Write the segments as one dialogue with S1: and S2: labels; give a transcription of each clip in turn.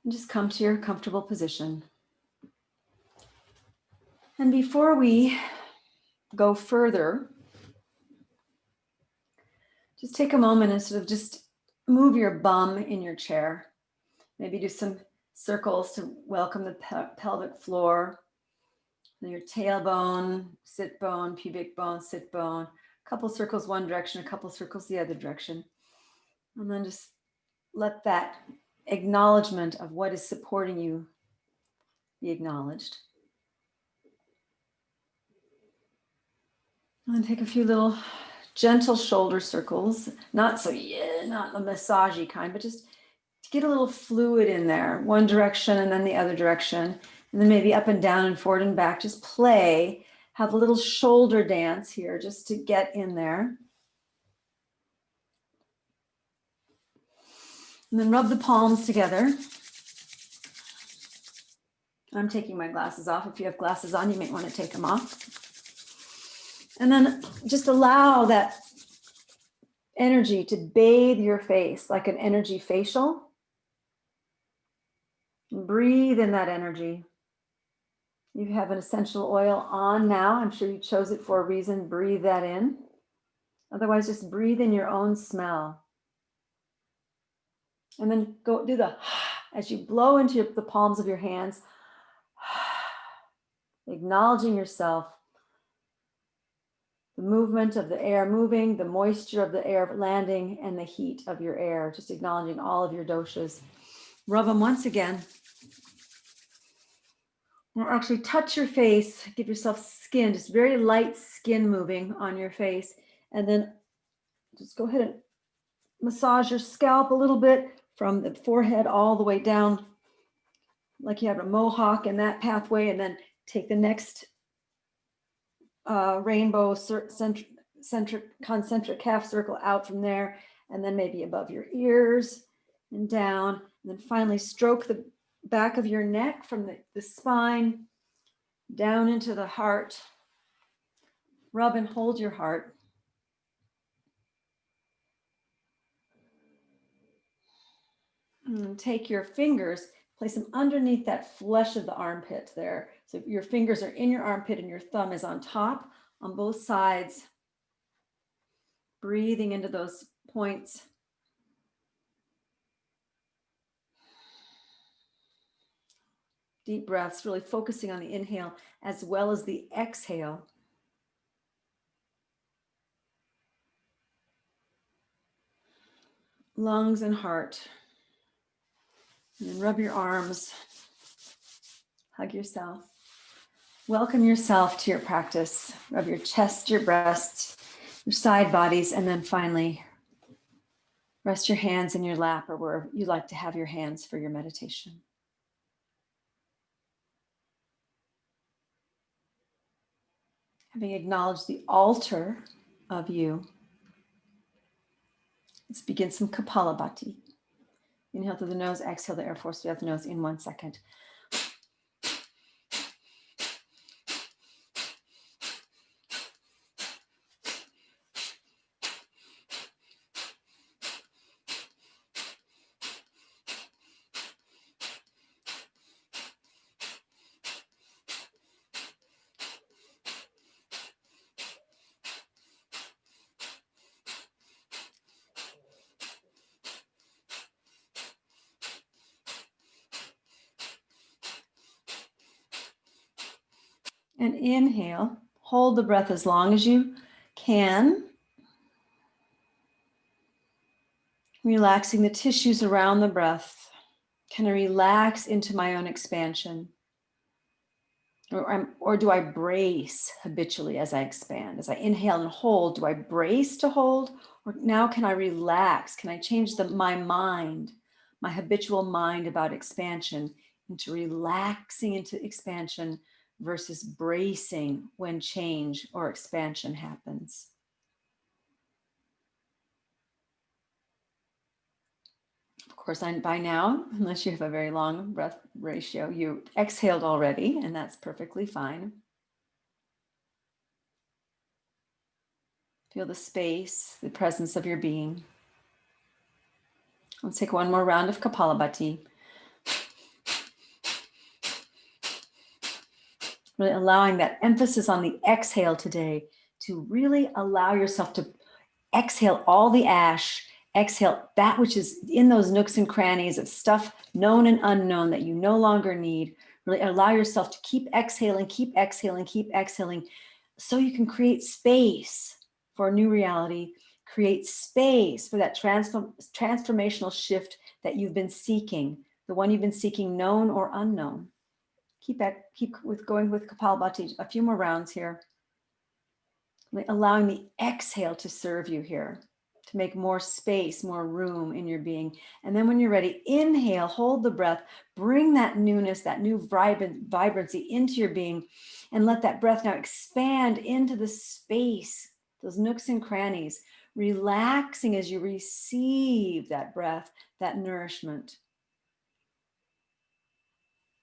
S1: And just come to your comfortable position. And before we go further, just take a moment and sort of just move your bum in your chair. Maybe do some circles to welcome the pelvic floor. Your tailbone, sit bone, pubic bone, sit bone. A couple circles one direction, a couple circles the other direction. And then just let that acknowledgement of what is supporting you be acknowledged. And then take a few little gentle shoulder circles, not the massagey kind, but just to get a little fluid in there, one direction and then the other direction, and then maybe up and down and forward and back. Just play, have a little shoulder dance here just to get in there. And then rub the palms together. I'm taking my glasses off. If you have glasses on, you might want to take them off. And then just allow that energy to bathe your face like an energy facial. Breathe in that energy. You have an essential oil on now. I'm sure you chose it for a reason. Breathe that in. Otherwise, just breathe in your own smell. And then go do the as you blow into the palms of your hands, acknowledging yourself, the movement of the air moving, the moisture of the air landing, and the heat of your air, just acknowledging all of your doshas. Rub them once again. Now actually touch your face, give yourself skin, just very light skin moving on your face. And then just go ahead and massage your scalp a little bit from the forehead all the way down, like you have a mohawk in that pathway, and then take the next rainbow concentric half circle out from there, and then maybe above your ears and down, and then finally stroke the back of your neck from the spine down into the heart. Rub and hold your heart. And take your fingers, place them underneath that flesh of the armpit there. So your fingers are in your armpit and your thumb is on top on both sides. Breathing into those points. Deep breaths, really focusing on the inhale as well as the exhale. Lungs and heart. And then rub your arms. Hug yourself. Welcome yourself to your practice. Rub your chest, your breasts, your side bodies, and then finally rest your hands in your lap or wherever you like to have your hands for your meditation. Having acknowledged the altar of you, let's begin some Kapalabhati. Inhale through the nose, exhale the air force through the nose in 1 second. And inhale, hold the breath as long as you can. Relaxing the tissues around the breath. Can I relax into my own expansion? Or do I brace habitually as I expand? As I inhale and hold, do I brace to hold? Or now can I relax? Can I change my mind, my habitual mind about expansion into relaxing into expansion versus bracing when change or expansion happens? Of course, by now, unless you have a very long breath ratio, you exhaled already, and that's perfectly fine. Feel the space, the presence of your being. Let's take one more round of Kapalabhati. Really allowing that emphasis on the exhale today to really allow yourself to exhale all the ash, exhale that which is in those nooks and crannies of stuff known and unknown that you no longer need. Really allow yourself to keep exhaling, keep exhaling, keep exhaling, so you can create space for a new reality, create space for that transformational shift that you've been seeking, the one you've been seeking, known or unknown. Keep going with Kapalabhati, a few more rounds here. Allowing the exhale to serve you here, to make more space, more room in your being. And then when you're ready, inhale, hold the breath, bring that newness, that new vibrancy into your being, and let that breath now expand into the space, those nooks and crannies, relaxing as you receive that breath, that nourishment,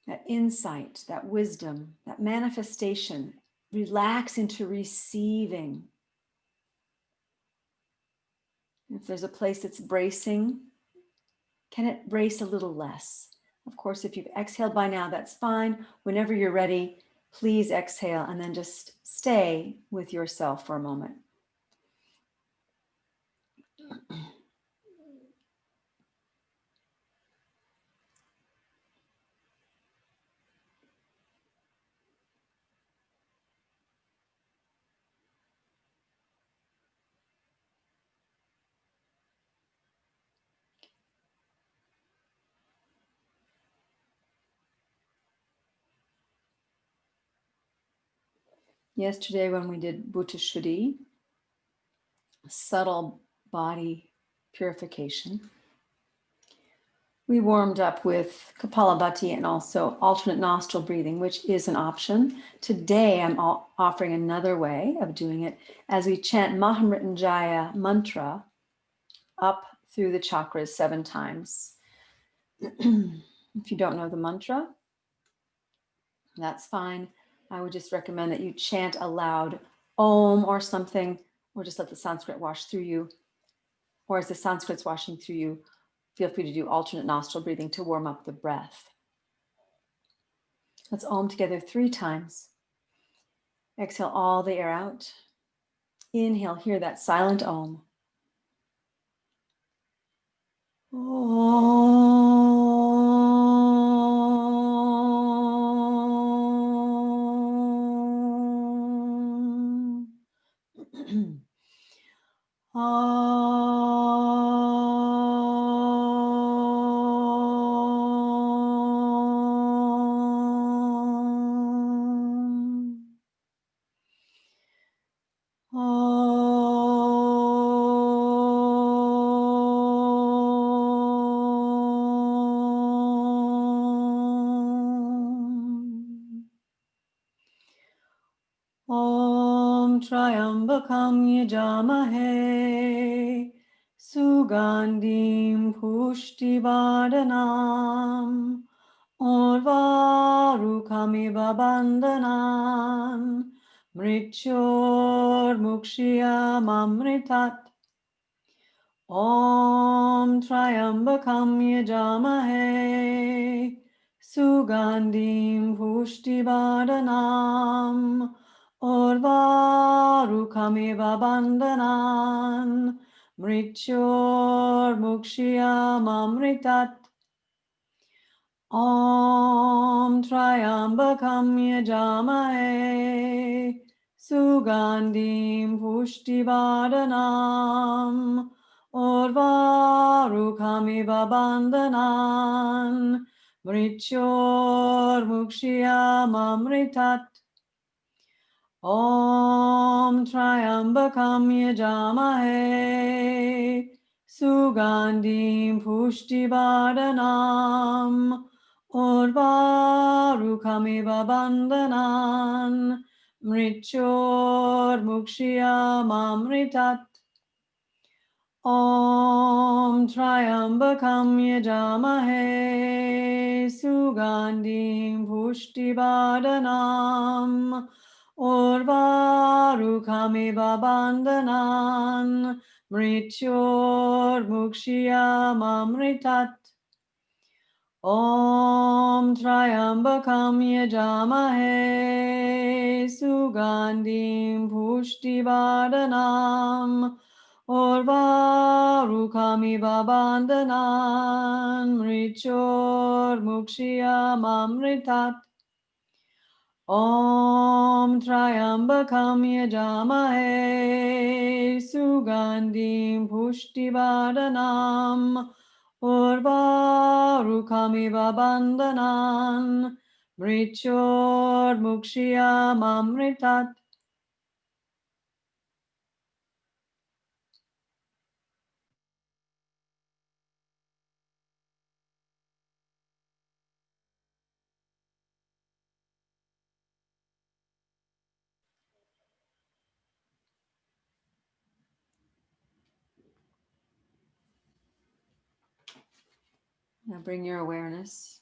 S1: that insight, that wisdom, that manifestation. Relax into receiving. If there's a place that's bracing, can it brace a little less? Of course, if you've exhaled by now, that's fine. Whenever you're ready, please exhale and then just stay with yourself for a moment. Yesterday when we did Bhuta Shuddhi, subtle body purification, we warmed up with Kapalabhati and also alternate nostril breathing, which is an option. Today, I'm offering another way of doing it as we chant Mahamrityunjaya mantra up through the chakras 7 times. If you don't know the mantra, that's fine. I would just recommend that you chant aloud Om or something, or just let the Sanskrit wash through you. Or as the Sanskrit's washing through you, feel free to do alternate nostril breathing to warm up the breath. Let's Om together 3 times. Exhale all the air out. Inhale, hear that silent Om. Om Triambakam Yajamahe Sugandhim Pushtivardhanam Orvarukamiva Bandhanan Mrityor Mukshiyamamritat. Om Triambakam Yajamahe Sugandhim Pushtivardhanam Orvarukamiva Bandhanan Mrityor Mukshiyamamritat. Om Triambakam Yajamahe Sugandhim Pushtivardhanam Orvarukamiva Bandhanan Mrityor Mukshiyamamritat. Om Triambakam Yajamahe Sugandhim Pushtivardhanam Orvarukamiva Bandhanan Mrityor Mukshiyamamritat. Om Triambakam Yajamahe Sugandhim Pushtivardhanam Orvarukamiva Bandhanan Mrityor Mukshiyamamritat. Om Triambakam Yajamahe Sugandim Pushtivardhanam Orvarukami Babandhanan Mrichor Mukshiyam Amritat Om Triambakam Yajamahe Sugandim Pushtivardhanam Urvarukamiva Bandhanan Mrichor Mukshiyam Amritat. Now bring your awareness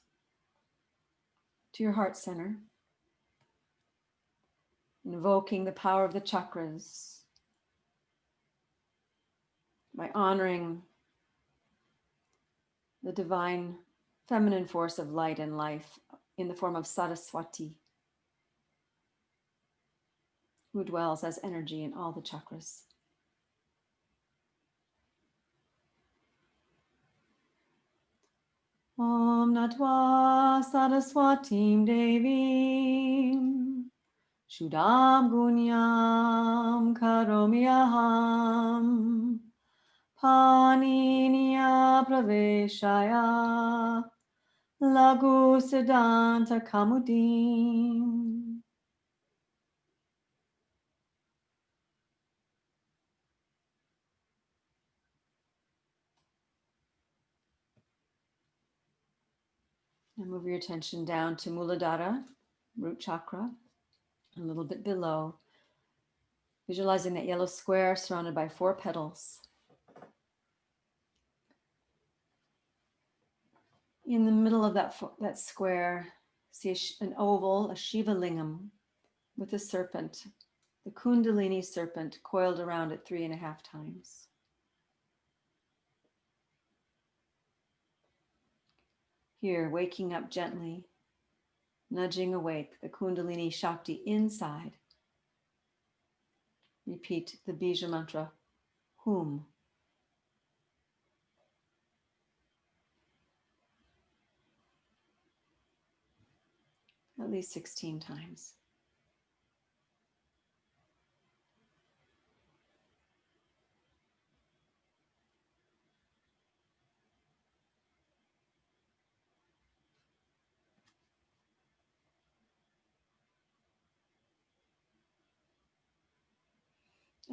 S1: to your heart center, invoking the power of the chakras by honoring the divine feminine force of light and life in the form of Saraswati, who dwells as energy in all the chakras. Om Natva Saraswatim Devim Shuddham Gunyam Karomyaham Paniniya Praveshaya Lagu Siddhanta Kamudim. Now move your attention down to Muladhara, root chakra, a little bit below. Visualizing that yellow square surrounded by 4 petals. In the middle of that square, see an oval, a Shiva lingam with a serpent, the Kundalini serpent coiled around it 3.5 times. Here, waking up gently, nudging awake the Kundalini Shakti inside. Repeat the Bija mantra, Hum. At least 16 times.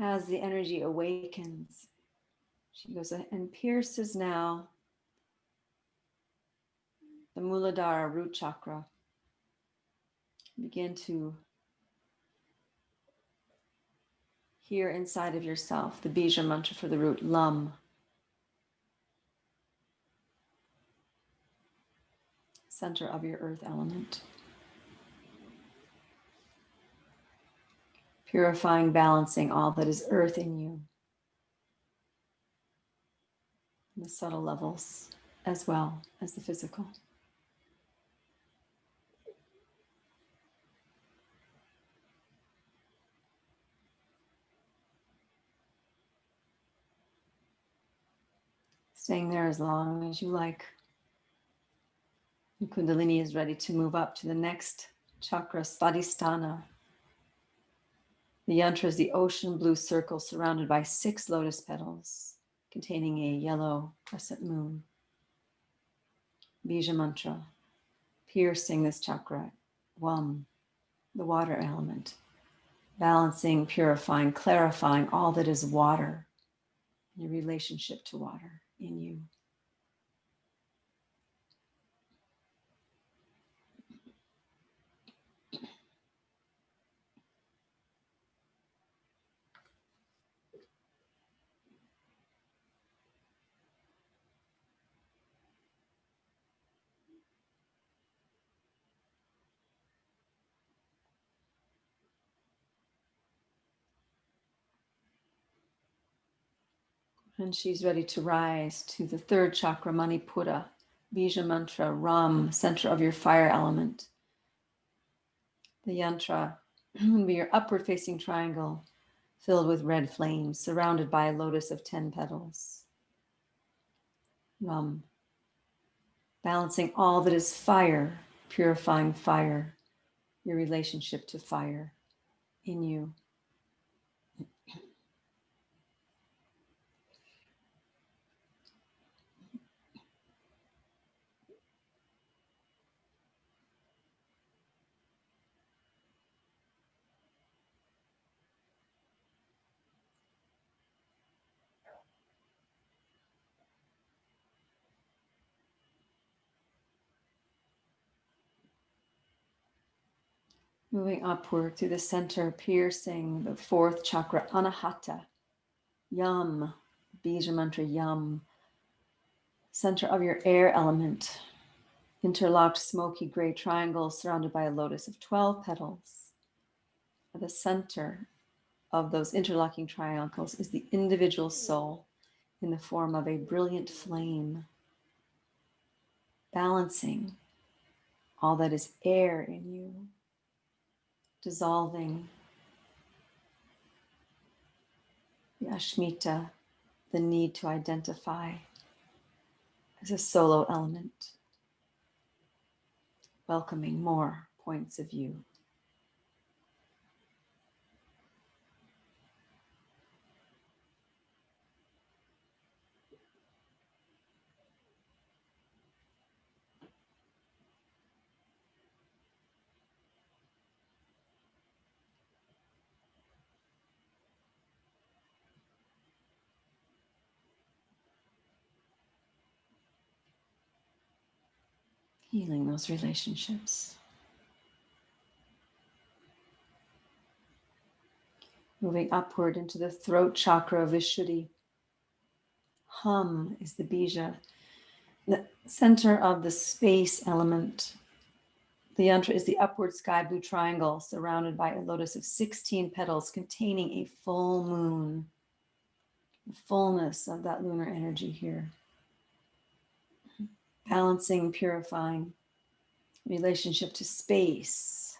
S1: As the energy awakens, she goes and pierces now the Muladhara root chakra. Begin to hear inside of yourself the Bija mantra for the root, Lam. Center of your earth element. Purifying, balancing all that is earth in you. The subtle levels as well as the physical. Staying there as long as you like. The Kundalini is ready to move up to the next chakra, Svadhisthana. The yantra is the ocean blue circle surrounded by 6 lotus petals containing a yellow crescent moon. Bija mantra, piercing this chakra, Wam, the water element, balancing, purifying, clarifying all that is water, your relationship to water in you. And she's ready to rise to the 3rd chakra, Manipura, Bija mantra, Ram, center of your fire element. The yantra will be your upward facing triangle filled with red flames, surrounded by a lotus of 10 petals. Ram, balancing all that is fire, purifying fire, your relationship to fire in you. Moving upward through the center, piercing the fourth chakra, Anahata, Yam, Bija mantra, Yam, center of your air element, interlocked smoky gray triangles surrounded by a lotus of 12 petals. At the center of those interlocking triangles is the individual soul in the form of a brilliant flame, balancing all that is air in you, dissolving the Ashmita, the need to identify as a solo element, welcoming more points of view. Healing those relationships. Moving upward into the throat chakra of Vishuddhi. Hum is the bija, the center of the space element. The yantra is the upward sky blue triangle surrounded by a lotus of 16 petals containing a full moon. The fullness of that lunar energy here. Balancing, purifying relationship to space,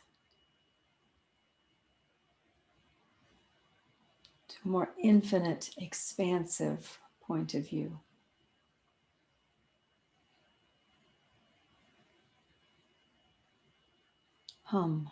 S1: to a more infinite, expansive point of view. Hum.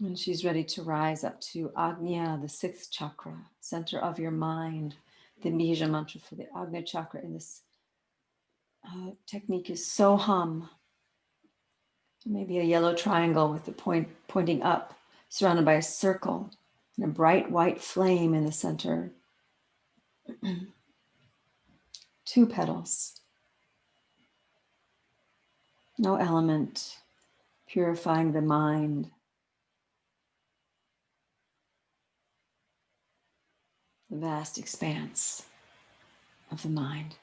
S1: When she's ready to rise up to Agnya, the sixth chakra, center of your mind, the Bija mantra for the Agnya chakra in this technique is so hum. Maybe a yellow triangle with the point pointing up, surrounded by a circle and a bright white flame in the center. 2 petals. No element, purifying the mind. The vast expanse of the mind.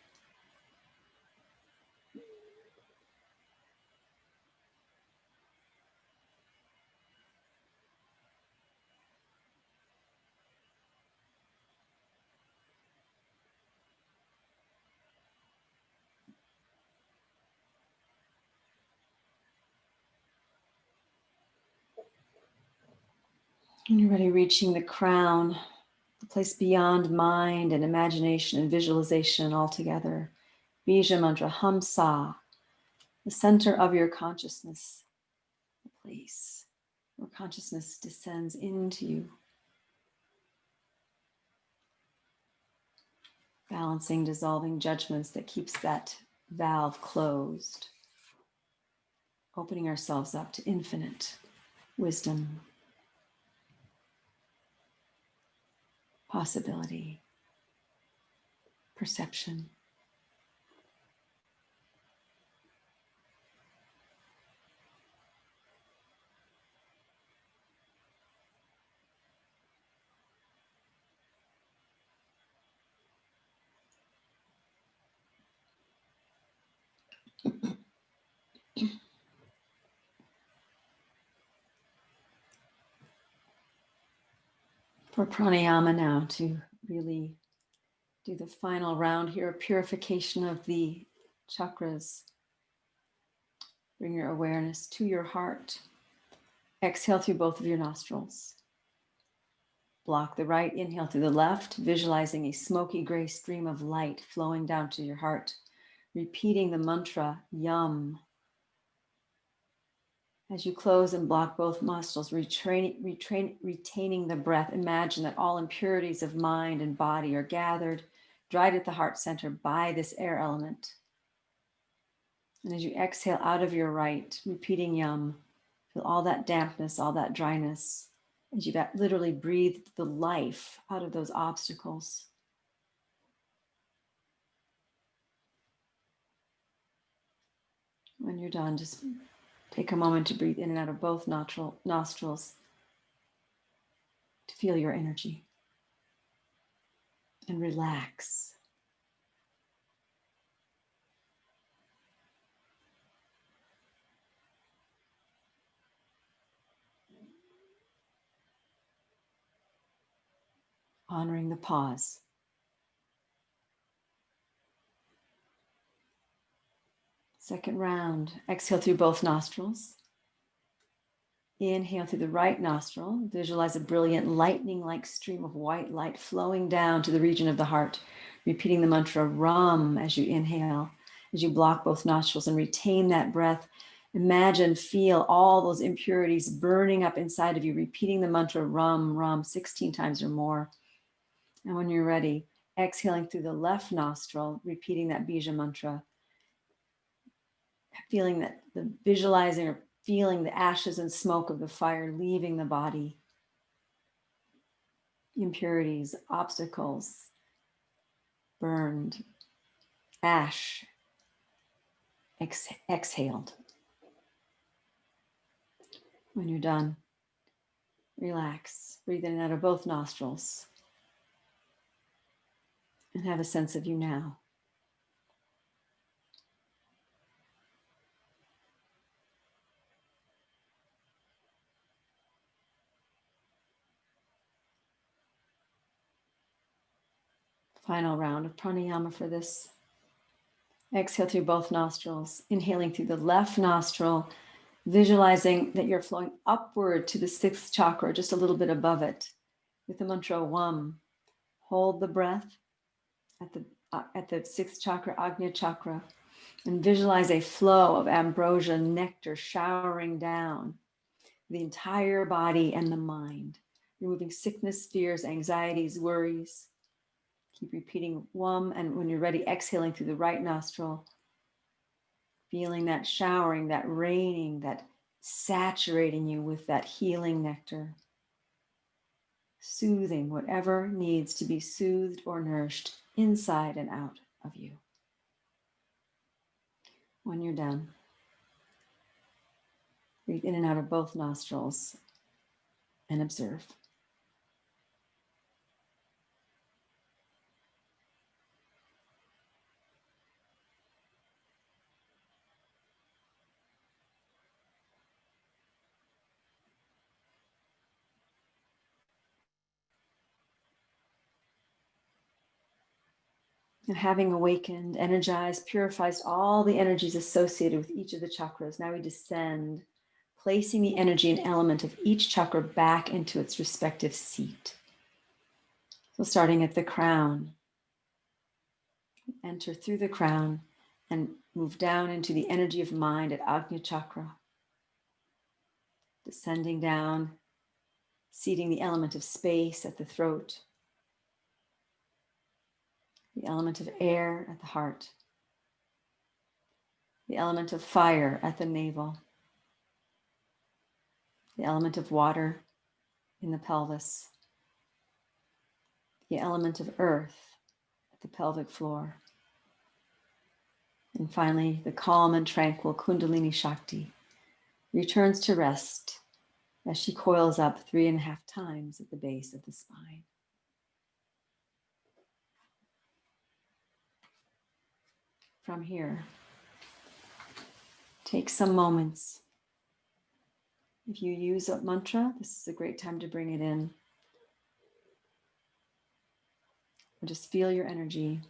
S1: And you're ready, reaching the crown, the place beyond mind and imagination and visualization altogether. Bija mantra, Hamsa, the center of your consciousness, the place where consciousness descends into you. Balancing, dissolving judgments that keeps that valve closed. Opening ourselves up to infinite wisdom, possibility, perception. For pranayama now, to really do the final round here, purification of the chakras. Bring your awareness to your heart. Exhale through both of your nostrils. Block the right, inhale through the left, visualizing a smoky gray stream of light flowing down to your heart. Repeating the mantra, Yum. As you close and block both nostrils, retaining the breath, imagine that all impurities of mind and body are gathered, dried at the heart center by this air element. And as you exhale out of your right, repeating Yum, feel all that dampness, all that dryness, as you've literally breathed the life out of those obstacles. When you're done, just take a moment to breathe in and out of both nostrils to feel your energy and relax. Honoring the pause. Second round, exhale through both nostrils. Inhale through the right nostril. Visualize a brilliant lightning-like stream of white light flowing down to the region of the heart. Repeating the mantra Ram as you inhale. As you block both nostrils and retain that breath, imagine, feel all those impurities burning up inside of you. Repeating the mantra Ram, Ram 16 times or more. And when you're ready, exhaling through the left nostril, repeating that Bija mantra. Feeling that the visualizing or feeling the ashes and smoke of the fire leaving the body. Impurities, obstacles, burned, ash, exhaled. When you're done, relax. Breathe in and out of both nostrils. And have a sense of you now. Final round of pranayama for this. Exhale through both nostrils, inhaling through the left nostril, visualizing that you're flowing upward to the sixth chakra, just a little bit above it, with the mantra Wam. Hold the breath at the sixth chakra, Agnya chakra, and visualize a flow of ambrosia nectar showering down the entire body and the mind, removing sickness, fears, anxieties, worries. Keep repeating Wam, and when you're ready, exhaling through the right nostril, feeling that showering, that raining, that saturating you with that healing nectar, soothing whatever needs to be soothed or nourished inside and out of you. When you're done, breathe in and out of both nostrils and observe. And having awakened, energized, purifies all the energies associated with each of the chakras, now we descend, placing the energy and element of each chakra back into its respective seat. So starting at the crown, enter through the crown and move down into the energy of mind at Agnya chakra, descending down, seating the element of space at the throat, the element of air at the heart, the element of fire at the navel, the element of water in the pelvis, the element of earth at the pelvic floor, and finally the calm and tranquil Kundalini Shakti returns to rest as she coils up 3.5 times at the base of the spine. From here, Take some moments. If you use a mantra, this is a great time to bring it in. Or just feel your energy.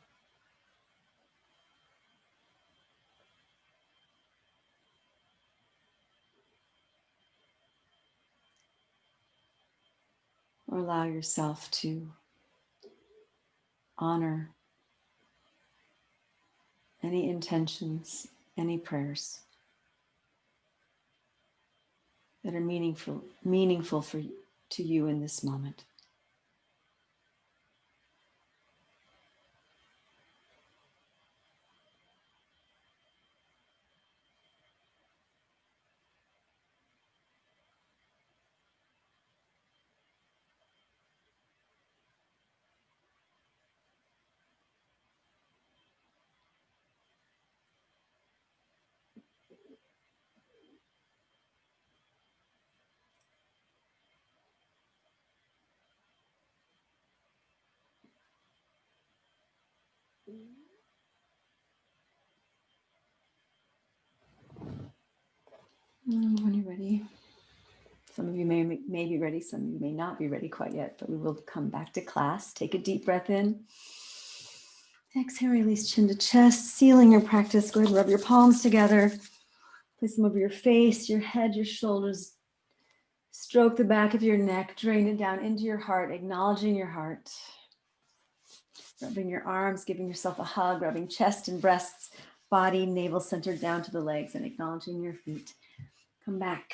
S1: Or allow yourself to honor any intentions, any prayers that are meaningful to you in this moment. When you're ready, some of you may be ready, some of you may not be ready quite yet, but we will come back to class. Take a deep breath in. Exhale, release chin to chest, sealing your practice. Go ahead and rub your palms together. Place them over your face, your head, your shoulders. Stroke the back of your neck, drain it down into your heart, acknowledging your heart. Rubbing your arms, giving yourself a hug, rubbing chest and breasts, body, navel centered down to the legs, and acknowledging your feet. Come back.